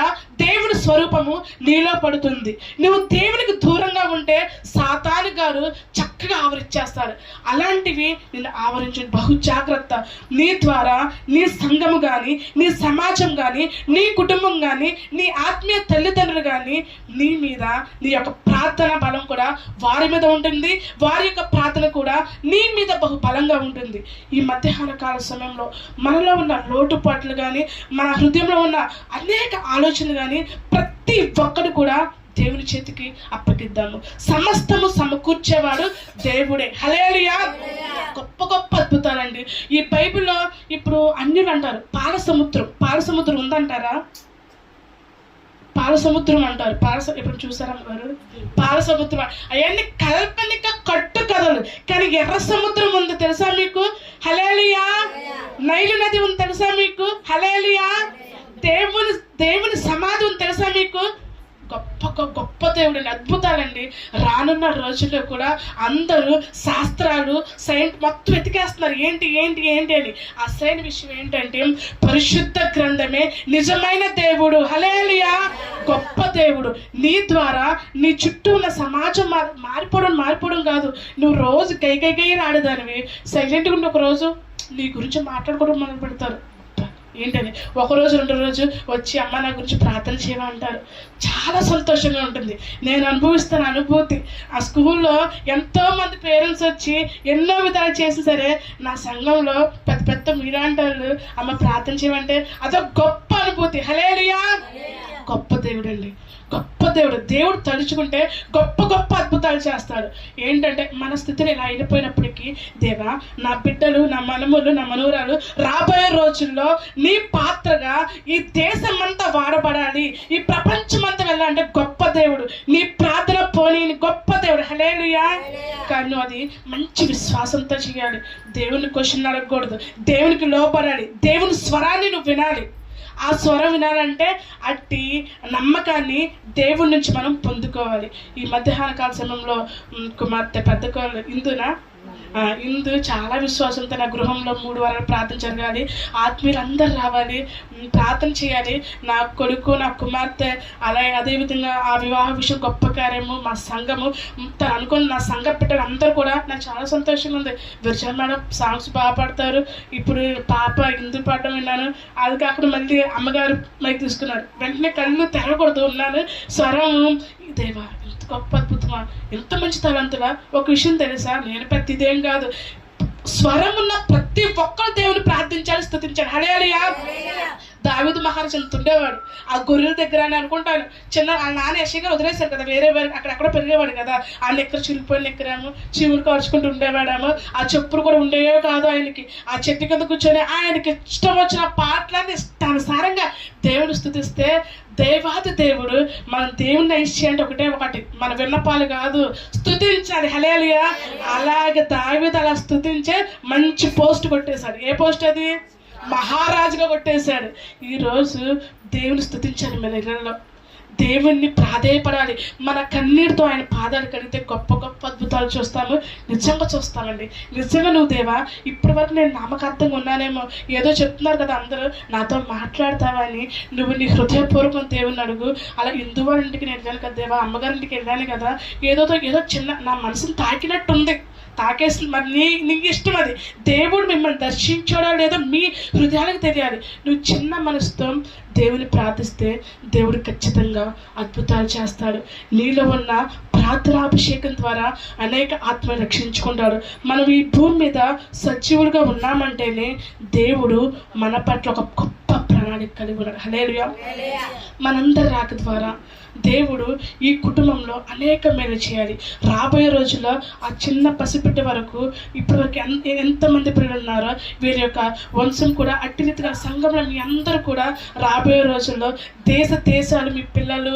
దేవుని స్వరూపము నీలో పడుతుంది. నువ్వు దేవునికి దూరంగా ఉంటే సాతాను గారు చక్కగా ఆవరించేస్తారు. అలాంటివి నిన్ను ఆవరించు. బహు జాగ్రత్త. నీ ద్వారా నీ సంఘము కానీ, నీ సమాజం కానీ, నీ కుటుంబం కానీ, నీ ఆత్మీయ తల్లిదండ్రులు కానీ నీ మీద నీ యొక్క ప్రార్థన బలం కూడా వారి మీద ఉంటుంది. వారి యొక్క ప్రార్థన కూడా నీ మీద బహు బలంగా ఉంటుంది. ఈ మధ్యాహ్న కాల సమయంలో మనలో ఉన్న లోటుపాట్లు కానీ, మన హృదయంలో ఉన్న అనేక ఆలోచనలు కానీ ప్రతి ఒక్కరు కూడా దేవుని చేతికి అప్పగిద్దాము. సమస్తము సమకూర్చేవాడు దేవుడే. హల్లెలూయా. గొప్ప గొప్ప అద్భుతాలండి ఈ బైబిల్లో. ఇప్పుడు అన్యులు అంటారు పాల సముద్రం ఉందంటారా? పాల సముద్రం అంటారు. ఇప్పుడు చూసారా గారు? పాల సముద్రం అవన్నీ కల్పనిక కట్టు కథలు. కానీ ఎర్ర సముద్రం ఉంది తెలుసా మీకు? హల్లెలూయా. నైలు నది ఉంది తెలుసా మీకు? హల్లెలూయా. దేవుని సమాధి ఉంది తెలుసా మీకు? గొప్ప దేవుడు. అద్భుతాలండి. రానున్న రోజుల్లో కూడా అందరూ శాస్త్రాలు సైన్స్ మొత్తం వెతికేస్తున్నారు ఏంటి ఏంటి ఏంటి అని. అసలైన విషయం ఏంటంటే పరిశుద్ధ గ్రంథమే నిజమైన దేవుడు. హల్లెలూయా. గొప్ప దేవుడు. నీ ద్వారా నీ చుట్టూ ఉన్న సమాజం మారిపోవడం కాదు. నువ్వు రోజు గై రాడదానివి సైలెంట్గా ఉండి ఒక రోజు నీ గురించి మాట్లాడుకోవడం మొదలు పెడతారు. ఏంటని ఒకరోజు 2 రోజు వచ్చి అమ్మ నా గురించి ప్రార్థన చేయమంటారు. చాలా సంతోషంగా ఉంటుంది. నేను అనుభవిస్తాను అనుభూతి. ఆ స్కూల్లో ఎంతోమంది పేరెంట్స్ వచ్చి ఎన్నో విధాలు చేసి సరే నా సంఘంలో పెద్ద మీలాంటి అమ్మ ప్రార్థన చేయమంటే అదొక గొప్ప అనుభూతి. హల్లెలూయా. గొప్ప దేవుడు అండి. గొప్ప దేవుడు. దేవుడు తలుచుకుంటే గొప్ప అద్భుతాలు చేస్తాడు. ఏంటంటే మన స్థితిని ఇలా అయిపోయినప్పటికీ దేవా నా బిడ్డలు నా మనములు నా మనూరాలు రాబోయే రోజుల్లో నీ పాత్రగా ఈ దేశమంతా వాడబడాలి, ఈ ప్రపంచమంతా వెళ్ళాలంటే గొప్ప దేవుడు. నీ ప్రార్థన పోనీ గొప్ప దేవుడు. హల్లెలూయా. కానీ అది మంచి విశ్వాసంతో చేయాలి. దేవుని క్వశ్చన్ అడగకూడదు. దేవునికి లోపడాలి. దేవుని స్వరాన్ని నువ్వు వినాలి. ఆ స్వరం వినాలంటే అట్టి నమ్మకాన్ని దేవుడి నుంచి మనం పొందుకోవాలి. ఈ మధ్యాహ్న కాల సమయంలో కుమార్తె పెద్ద ఇందు చాలా విశ్వాసంతో నా గృహంలో 3 వారాలు ప్రార్థన జరగాలి, ఆత్మీయులు అందరు రావాలి, ప్రార్థన చేయాలి. నా కొడుకు నా కుమార్తె అదేవిధంగా ఆ వివాహ విషయం గొప్ప కార్యము మా సంఘము తను అనుకుని నా సంఘ బిడ్డలు అందరూ కూడా నాకు చాలా సంతోషంగా ఉంది. విరజా మేడం సాంగ్స్ బాగా పాడతారు. ఇప్పుడు పాప ఇందు పాడడం విన్నాను. అది కాకుండా మళ్ళీ అమ్మగారు మైక్ తీసుకున్నారు. వెంటనే కళ్ళు తెరవకూడదు ఉన్నాను. స్వరం దేవా ఎంత గొప్ప అద్భుతమా, ఎంత మంచి తలంతులా. ఒక విషయం తెలుసా, నేను ప్రతిదేం కాదు, స్వరం ఉన్న ప్రతి ఒక్కరు దేవుని ప్రార్థించాలి, స్తుతించాలి. హల్లెలూయా. దావీదు మహారాజు ఎంత ఉండేవాడు ఆ గొర్రెల దగ్గర అని అనుకుంటాను. ఆ నాన్న యెషయా గారు వదిలేశారు కదా, వేరే అక్కడెక్కడ పెరిగేవాడు కదా. ఆ నెక్కర చిరిగిపోయిన నెక్కరేమో చీవులు కరుచుకుంటూ ఉండేవాడేమో. ఆ చెప్పులు కూడా ఉండేవో కాదు ఆయనకి. ఆ చెట్టు కింద కూర్చొని ఆయనకి ఇష్టం వచ్చిన పాటలన్నీ ఇష్టానుసారంగా దేవుని స్తుతిస్తే దేవాది దేవుడు మన దేవుని ఇచ్చేయంటే ఒకటి మన విన్నపాలు కాదు, స్తుతించాలి. హల్లెలూయా. అలాగే దావీదు అలా స్తుతించే మంచి పోస్ట్ కొట్టేశాడు. ఏ పోస్ట్ అది? మహారాజుగా కొట్టేశాడు. ఈరోజు దేవుని స్తుతించాలి. మన ఇళ్ళల్లో దేవుణ్ణి ప్రాధేయపడాలి. మన కన్నీటితో ఆయన పాదాలు కడిగితే గొప్ప అద్భుతాలు చూస్తాము. నిజంగా చూస్తామండి. నిజంగా నువ్వు దేవా ఇప్పటి వరకు నేను నామకార్థంగా ఉన్నానేమో, ఏదో చెప్తున్నారు కదా అందరూ నాతో మాట్లాడతావని, నువ్వు నీ హృదయపూర్వకం దేవుని అడుగు. అలా హిందువాళ్ళ ఇంటికి నేను వెళ్ళాను కదా దేవా, అమ్మగారింటికి వెళ్ళాను కదా, ఏదో చిన్న నా మనసుని తాకినట్టుంది. తాకేసి మరి నీకు ఇష్టం అది. దేవుడు మిమ్మల్ని దర్శించాడో లేదో మీ హృదయాలకు తెలియాలి. నువ్వు చిన్న మనసుతో దేవుని ప్రార్థిస్తే దేవుడు ఖచ్చితంగా అద్భుతాలు చేస్తాడు. నీలో ఉన్న ప్రార్థనాభిషేకం ద్వారా అనేక ఆత్మలు రక్షించుకుంటాడు. మనం ఈ భూమి మీద సజీవులుగా ఉన్నామంటేనే దేవుడు మన పట్ల ఒక గొప్ప ప్రణాళిక కలిగి ఉన్నాడు. హల్లెలూయా. మనందరి రాక ద్వారా దేవుడు ఈ కుటుంబంలో అనేక మేలు చేయాలి. రాబోయే రోజుల్లో ఆ చిన్న పసిబిడ్డ వరకు ఇప్పటివరకు ఎంతమంది పిల్లలు ఉన్నారో వీరి యొక్క వంశం కూడా అట్టి రీతిగా సంఘంలో మీ అందరూ కూడా రాబోయే రోజుల్లో దేశాలు మీ పిల్లలు,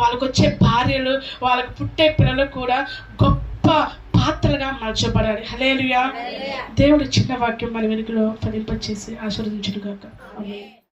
వాళ్ళకు వచ్చే భార్యలు, వాళ్ళకు పుట్టే పిల్లలు కూడా గొప్ప పాత్రలుగా మార్చబడాలి. హల్లెలూయా. దేవుడు చిన్న వాక్యం మన వెనుకలో ఫలింపచేసి ఆశీర్వదించును గాక. ఆమేన్.